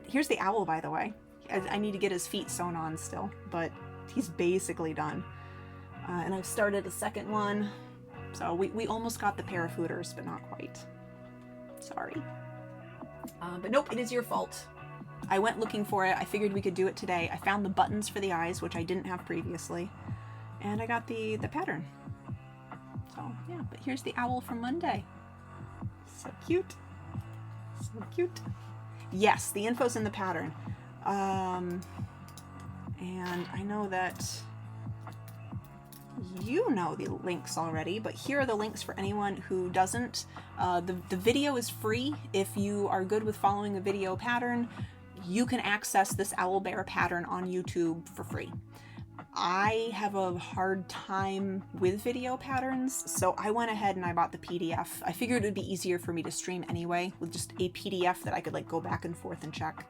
Here's the owl, by the way. I need to get his feet sewn on still, but he's basically done. And I've started a second one. So we almost got the pair of hooters, but not quite. Sorry. But nope, it is your fault. I went looking for it. I figured we could do it today. I found the buttons for the eyes, which I didn't have previously. And I got the pattern. So yeah, but here's the owl from Monday. So cute. So cute. Yes, the info's in the pattern. And I know that you know the links already, but here are the links for anyone who doesn't. The video is free. If you are good with following a video pattern, you can access this owl bear pattern on YouTube for free. I have a hard time with video patterns, so I went ahead and I bought the PDF. I figured it would be easier for me to stream anyway with just a PDF that I could like go back and forth and check.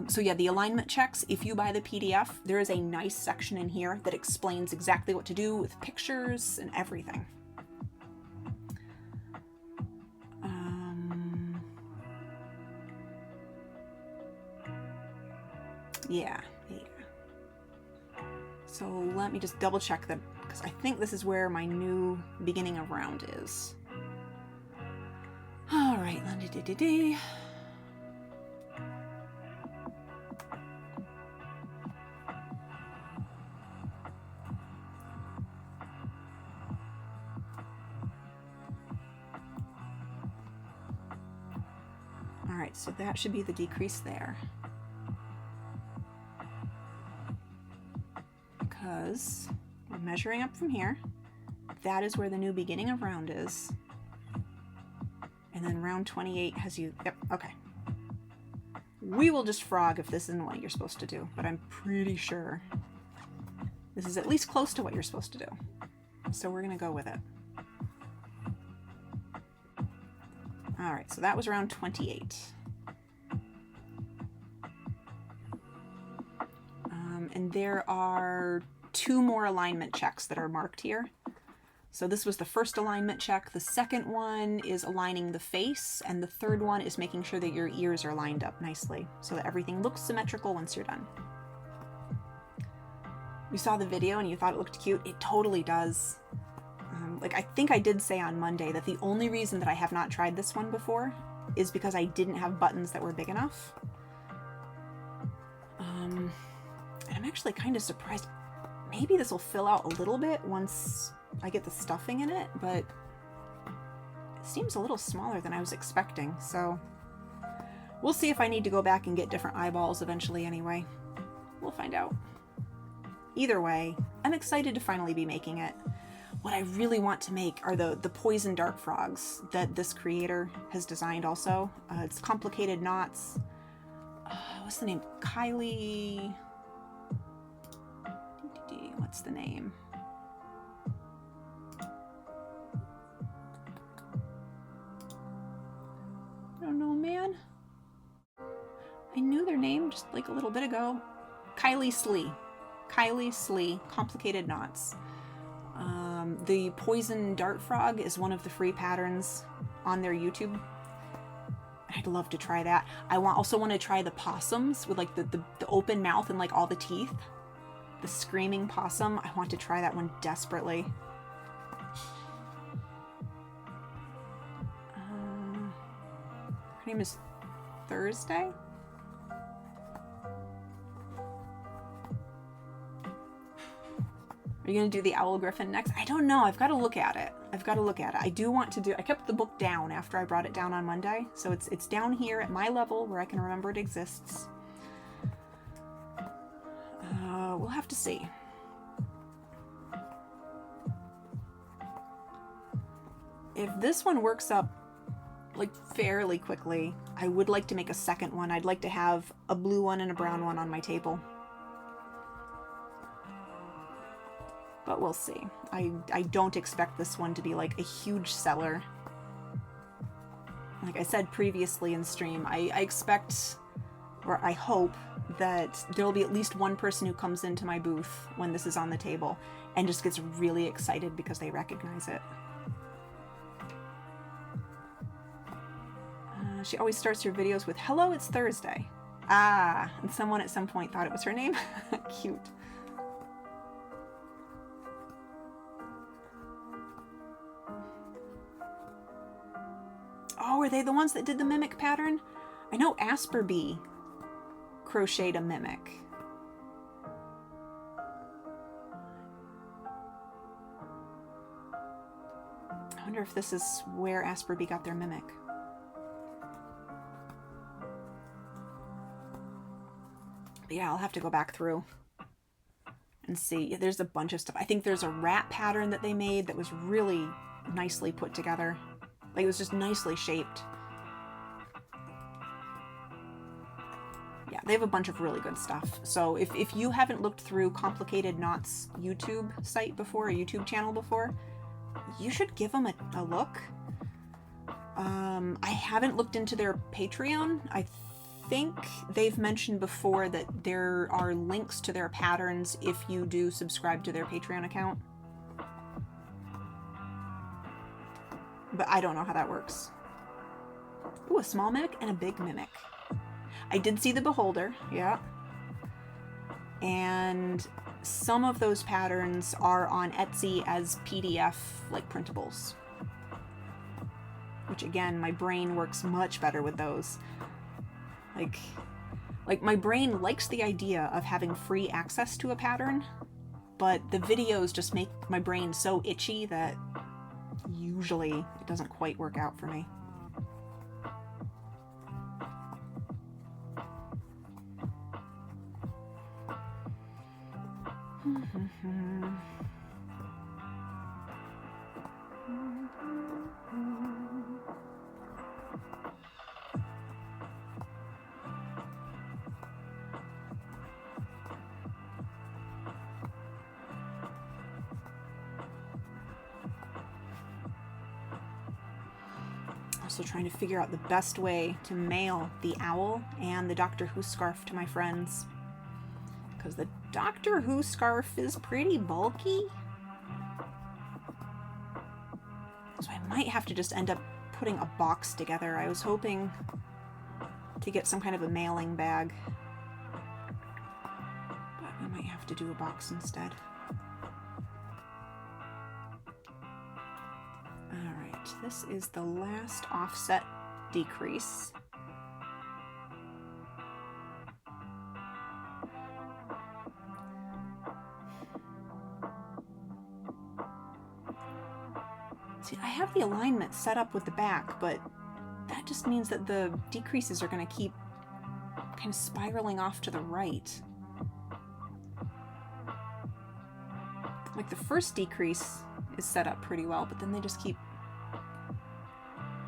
So yeah, the alignment checks, if you buy the PDF, there is a nice section in here that explains exactly what to do with pictures and everything. Yeah. So let me just double check that, because I think this is where my new beginning of round is. All right, all right, so that should be the decrease there. Because we're measuring up from here. That is where the new beginning of round is. And then round 28 has you, yep, okay. We will just frog if this isn't what you're supposed to do, but I'm pretty sure this is at least close to what you're supposed to do. So we're gonna go with it. All right, so that was round 28. And there are 2 more alignment checks that are marked here. So this was the first alignment check. The second one is aligning the face, and the third one is making sure that your ears are lined up nicely so that everything looks symmetrical once you're done. You saw the video and you thought it looked cute. It totally does. Like I think I did say on Monday that the only reason that I have not tried this one before is because I didn't have buttons that were big enough. I'm actually kind of surprised. Maybe this will fill out a little bit once I get the stuffing in it, but it seems a little smaller than I was expecting. So we'll see if I need to go back and get different eyeballs eventually anyway. We'll find out. Either way, I'm excited to finally be making it. What I really want to make are the poison dart frogs that this creator has designed also. It's complicated knots. What's the name? Kylie... What's the name? I don't know, man. I knew their name just like a little bit ago. Kylie Slee. Kylie Slee, Complicated Knots. The Poison Dart Frog is one of the free patterns on their YouTube. I'd love to try that. I also want to try the possums with like the open mouth and like all the teeth. The screaming possum. I want to try that one desperately. Her name is Thursday? Are you going to do the Owl Griffin next? I don't know. I've got to look at it. I do want to do... I kept the book down after I brought it down on Monday. So it's down here at my level where I can remember it exists. We'll have to see. If this one works up like fairly quickly, I would like to make a second one. I'd like to have a blue one and a brown one on my table. But we'll see. I don't expect this one to be like a huge seller. Like I said previously in stream, I expect, or I hope, that there'll be at least one person who comes into my booth when this is on the table and just gets really excited because they recognize it. She always starts her videos with, "Hello, it's Thursday." Ah, and someone at some point thought it was her name. Cute. Oh, are they the ones that did the mimic pattern? I know Asper Bee crocheted a mimic. I wonder if this is where Asper Bee got their mimic. But yeah, I'll have to go back through and see. There's a bunch of stuff. I think there's a rat pattern that they made that was really nicely put together. Like, it was just nicely shaped. Yeah, they have a bunch of really good stuff. So if you haven't looked through Complicated Knots YouTube site before, a YouTube channel before, you should give them a look. I haven't looked into their Patreon. I think they've mentioned before that there are links to their patterns if you do subscribe to their Patreon account. But I don't know how that works. Ooh, a small mimic and a big mimic. I did see the Beholder, yeah. And some of those patterns are on Etsy as PDF, like printables. Which again, my brain works much better with those. Like my brain likes the idea of having free access to a pattern, but the videos just make my brain so itchy that usually it doesn't quite work out for me. Also trying to figure out the best way to mail the owl and the Doctor Who scarf to my friends. Because the Doctor Who scarf is pretty bulky. So I might have to just end up putting a box together. I was hoping to get some kind of a mailing bag. But we might have to do a box instead. Alright, this is the last offset decrease. See, I have the alignment set up with the back, but that just means that the decreases are going to keep kind of spiraling off to the right. Like the first decrease is set up pretty well, but then they just keep...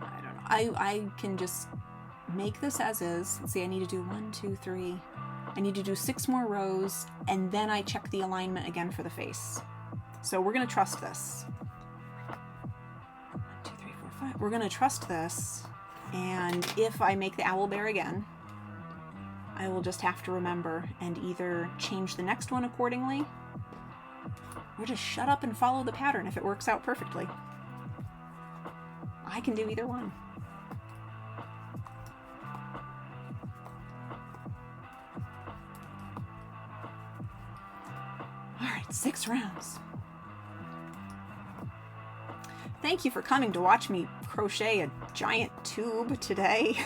I don't know. I can just make this as is. Let's see, I need to do 1, 2, 3. I need to do 6 more rows, and then I check the alignment again for the face. So we're going to trust this. 1, 2, 3, 4, 5. We're going to trust this, and if I make the owl bear again, I will just have to remember and either change the next one accordingly, or just shut up and follow the pattern if it works out perfectly. I can do either one. Alright, 6 rounds. Thank you for coming to watch me crochet a giant tube today.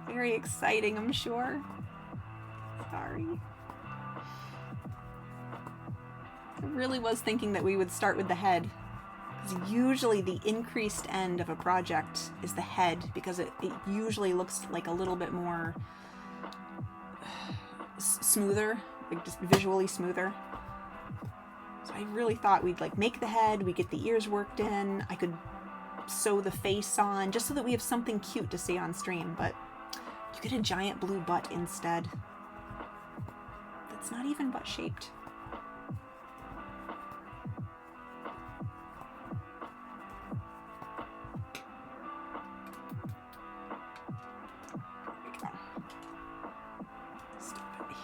Very exciting, I'm sure. Sorry. I really was thinking that we would start with the head, because usually the increased end of a project is the head, because it usually looks like a little bit more smoother, like just visually smoother. So I really thought we'd like make the head, we get the ears worked in, I could sew the face on, just so that we have something cute to see on stream, but you get a giant blue butt instead. That's not even butt shaped.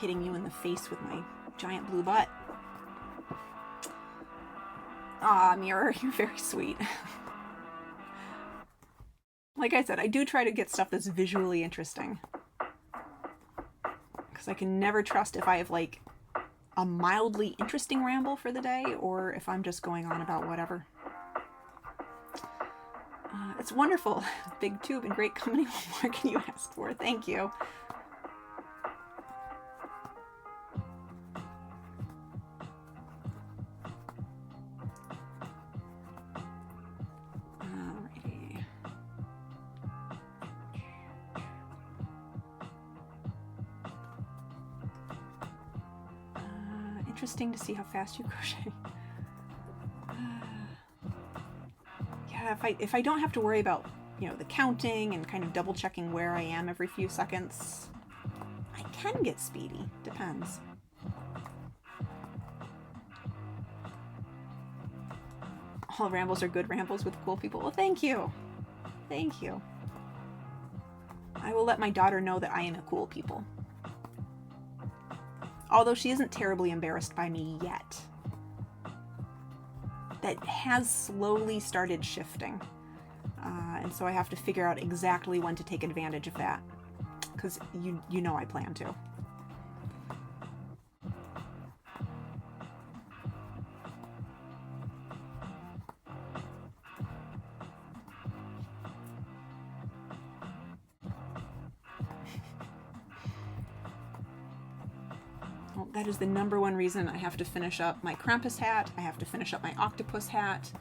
hitting you in the face with my giant blue butt. Aw, Mirror, you're very sweet. Like I said, I do try to get stuff that's visually interesting. Because I can never trust if I have, like, a mildly interesting ramble for the day, or if I'm just going on about whatever. It's wonderful. Big tube and great company. What more can you ask for? Thank you. Alrighty. Interesting to see how fast you crochet. Yeah, if I don't have to worry about, you know, the counting and kind of double checking where I am every few seconds, I can get speedy. Depends. All rambles are good rambles with cool people. Well, thank you. Thank you. I will let my daughter know that I am a cool people. Although she isn't terribly embarrassed by me yet. That has slowly started shifting. And so I have to figure out exactly when to take advantage of that. Because you know I plan to. Well, that is the number one reason I have to finish up my Krampus hat. I have to finish up my octopus hat.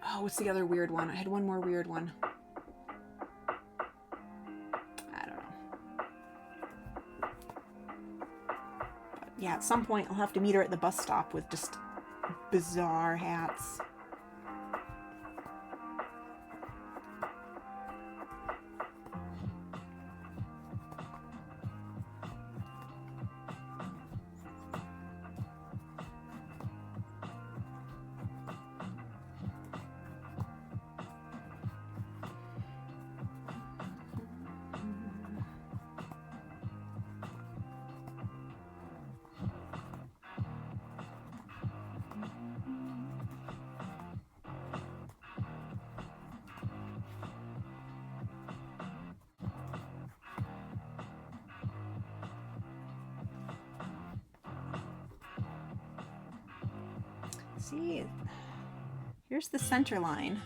Oh, what's the other weird one? I had one more weird one. I don't know. But yeah, at some point I'll have to meet her at the bus stop with just bizarre hats. See, here's the center line,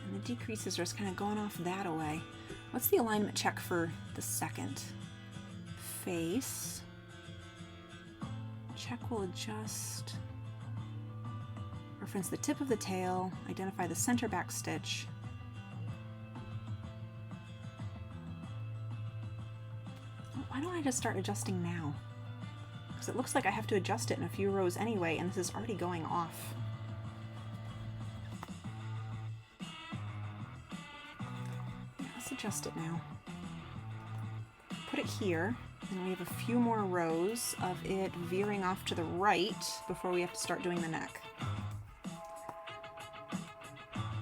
and the decreases are just kind of going off that away. What's the alignment check for the second? Face. Check will adjust. Reference the tip of the tail. Identify the center back stitch. Why don't I just start adjusting now? Because it looks like I have to adjust it in a few rows anyway, and this is already going off. Yeah, let's adjust it now. Put it here, and we have a few more rows of it veering off to the right before we have to start doing the neck.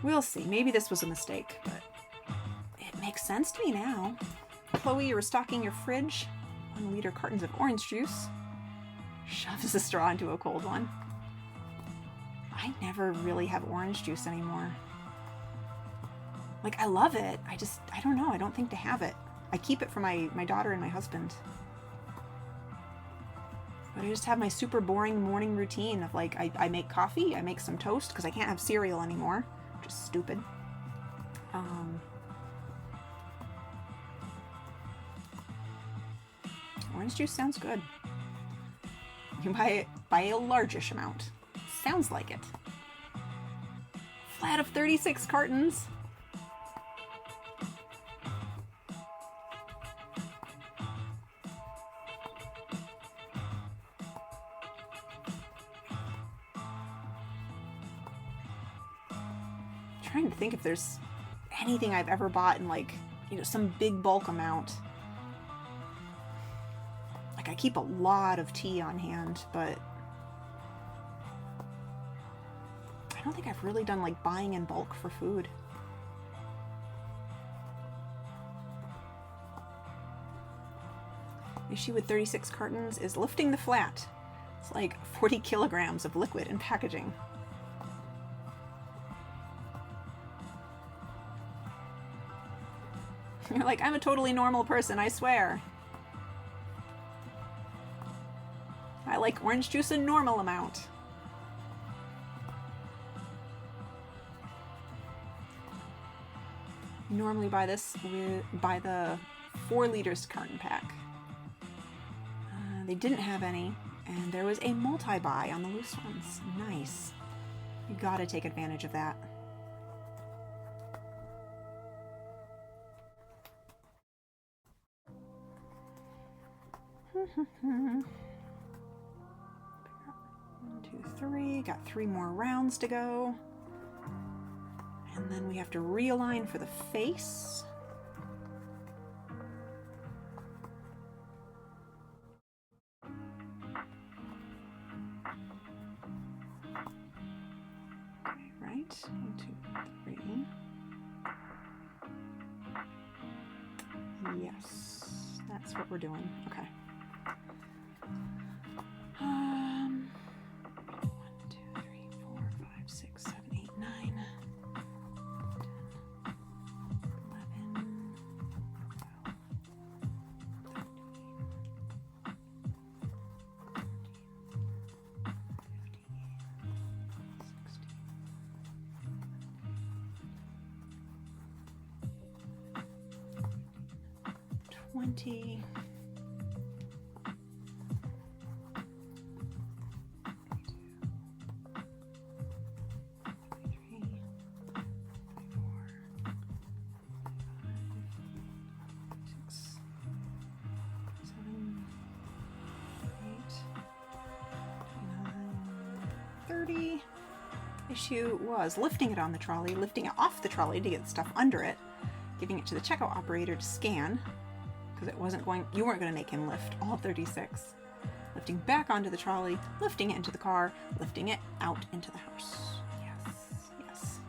We'll see. Maybe this was a mistake, but it makes sense to me now. Chloe, you're restocking your fridge. 1-liter cartons of orange juice. Shoves the straw into a cold one. I never really have orange juice anymore. Like, I love it. I don't know. I don't think to have it. I keep it for my daughter and my husband. But I just have my super boring morning routine of, like, I make coffee, I make some toast, because I can't have cereal anymore. Which is stupid. Orange juice sounds good. You buy a largish amount. Sounds like it. Flat of 36 cartons. Trying to think if there's anything I've ever bought in, like, you know, some big bulk amount. Like, I keep a lot of tea on hand, but I don't think I've really done, like, buying in bulk for food. issue with 36 cartons is lifting the flat. It's like 40 kilograms of liquid in packaging. You're like, I'm a totally normal person, I swear. I like orange juice a normal amount. Normally buy this by the 4 liters carton pack. They didn't have any, and there was a multi-buy on the loose ones. Nice. You gotta take advantage of that. One, 2, 3. Got 3 more rounds to go. And then we have to realign for the face. Okay, right. 1, 2, 3. Yes, that's what we're doing. Okay. 1, 2, 3, 4, 5, 6, 7, 8, 9. 20. 30. Issue was lifting it on the trolley, lifting it off the trolley to get the stuff under it, giving it to the checkout operator to scan, because it wasn't going, you weren't going to make him lift all 36. Lifting back onto the trolley, lifting it into the car, lifting it out into the house. Yes, yes.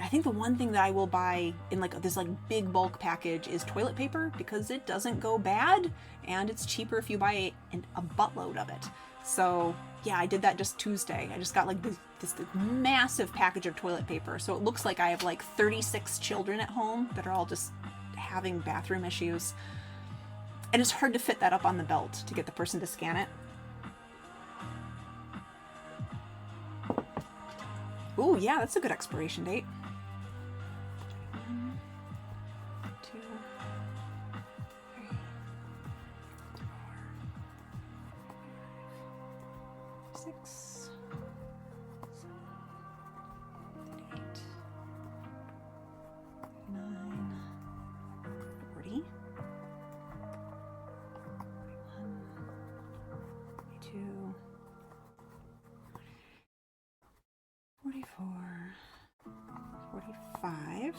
I think the one thing that I will buy in like this like big bulk package is toilet paper, because it doesn't go bad and it's cheaper if you buy a buttload of it. So yeah, I did that just Tuesday. I just got like this massive package of toilet paper. So it looks like I have like 36 children at home that are all just having bathroom issues. And it's hard to fit that up on the belt to get the person to scan it. Ooh, yeah, that's a good expiration date. 1, 2, 3, 4, 6, 7, 8, 9, 40. 42, 44, 45,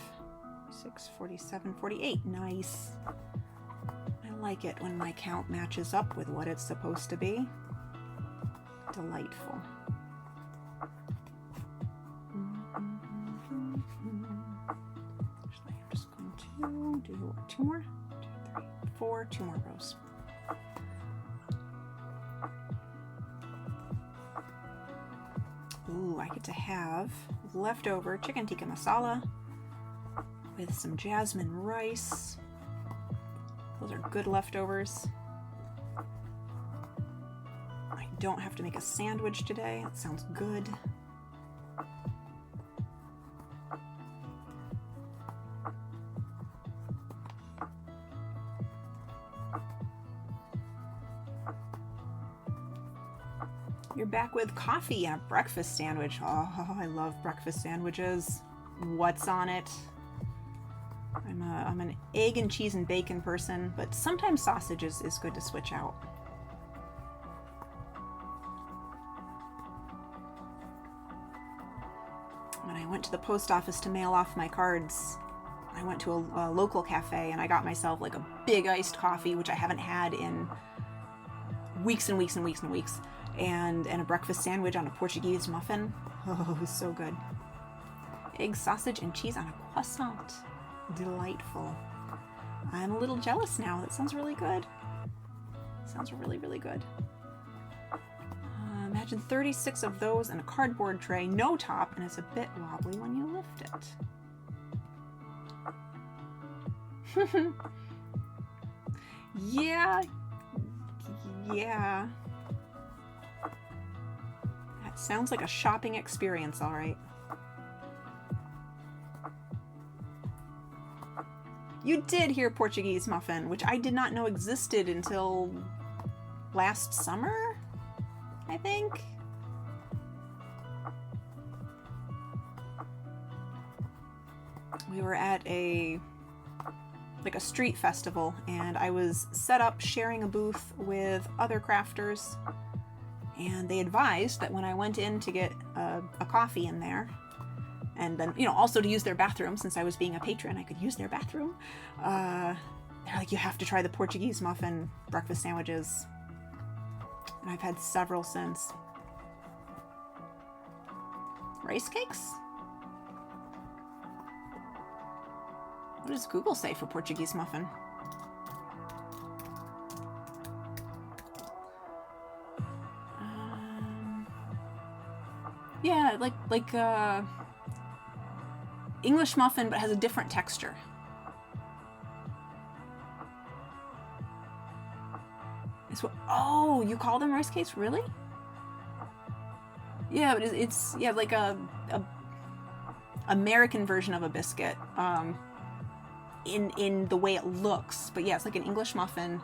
46, 47, 48. Nice. I like it when my count matches up with what it's supposed to be. Delightful. Actually, I'm just going to do 2 more, 2, 3, 4, 2 more rows. Ooh, I get to have leftover chicken tikka masala with some jasmine rice. Those are good leftovers. I don't have to make a sandwich today. That sounds good. You're back with coffee and a breakfast sandwich. Oh, I love breakfast sandwiches. What's on it? I'm an egg and cheese and bacon person, but sometimes sausage is good to switch out. When I went to the post office to mail off my cards, I went to a local cafe and I got myself like a big iced coffee, which I haven't had in weeks and weeks and weeks and weeks. And a breakfast sandwich on a Portuguese muffin. Oh, so good. Egg, sausage, and cheese on a croissant. Delightful. I'm a little jealous now. That sounds really good. Sounds really, really good. Imagine 36 of those in a cardboard tray, no top, and it's a bit wobbly when you lift it. Yeah. That sounds like a shopping experience, all right. You did hear Portuguese muffin, which I did not know existed until last summer, I think. We were at a street festival, and I was set up sharing a booth with other crafters, and they advised that when I went in to get a coffee in there, and then, you know, also to use their bathroom, since I was being a patron, I could use their bathroom. They're like, you have to try the Portuguese muffin breakfast sandwiches. And I've had several since. Rice cakes? What does Google say for Portuguese muffin? Yeah, like English muffin, but has a different texture. It's what? Oh, you call them rice cakes, really? Yeah, but it's yeah, like a American version of a biscuit. In the way it looks, but yeah, it's like an English muffin.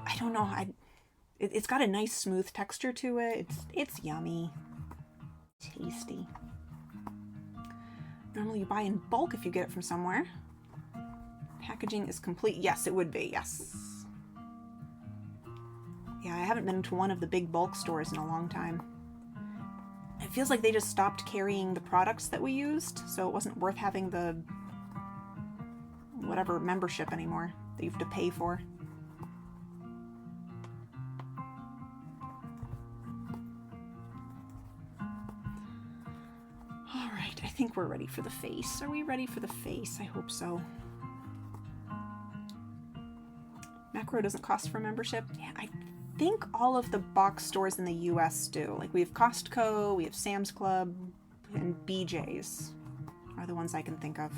I don't know. It's got a nice smooth texture to it. It's yummy. Tasty. Normally you buy in bulk if you get it from somewhere. Packaging is complete. Yes, it would be. Yes. Yeah, I haven't been to one of the big bulk stores in a long time. It feels like they just stopped carrying the products that we used, so it wasn't worth having the whatever membership anymore that you have to pay for. I think we're ready for the face. Are we ready for the face? I hope so. Macro doesn't cost for membership. Yeah, I think all of the box stores in the US do. Like, we have Costco, we have Sam's Club, and BJ's are the ones I can think of.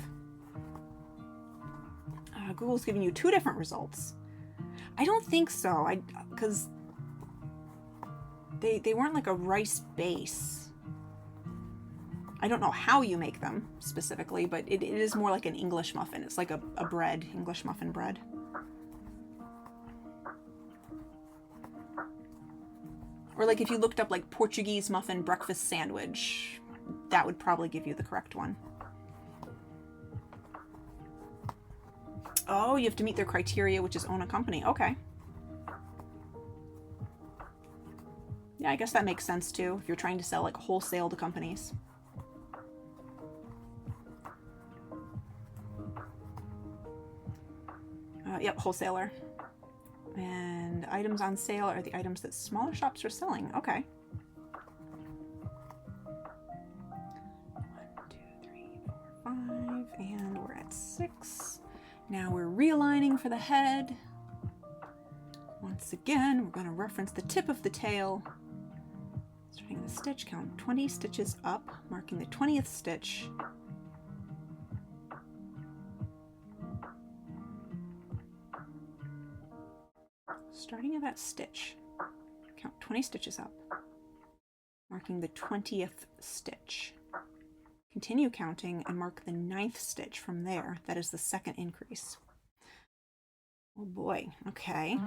Google's giving you 2 different results. I don't think so. Because they weren't like a rice base. I don't know how you make them specifically, but it is more like an English muffin. It's like a bread, English muffin bread. Or like if you looked up like Portuguese muffin breakfast sandwich, that would probably give you the correct one. Oh, you have to meet their criteria, which is own a company. Okay. Yeah, I guess that makes sense too, if you're trying to sell like wholesale to companies. Yep, wholesaler. And items on sale are the items that smaller shops are selling. Okay. 1, 2, 3, 4, 5, and we're at 6. Now we're realigning for the head. Once again, we're going to reference the tip of the tail. Starting the stitch, count 20 stitches up, marking the 20th stitch. Starting at that stitch, count 20 stitches up, marking the 20th stitch. Continue counting and mark the 9th stitch from there. That is the second increase. Oh boy, okay.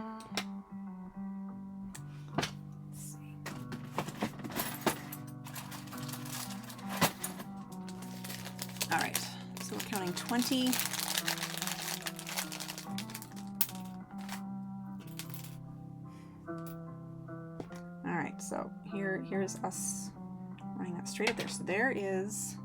Let's see. All right, so we're counting 20. So here's us running that straight up there. So there is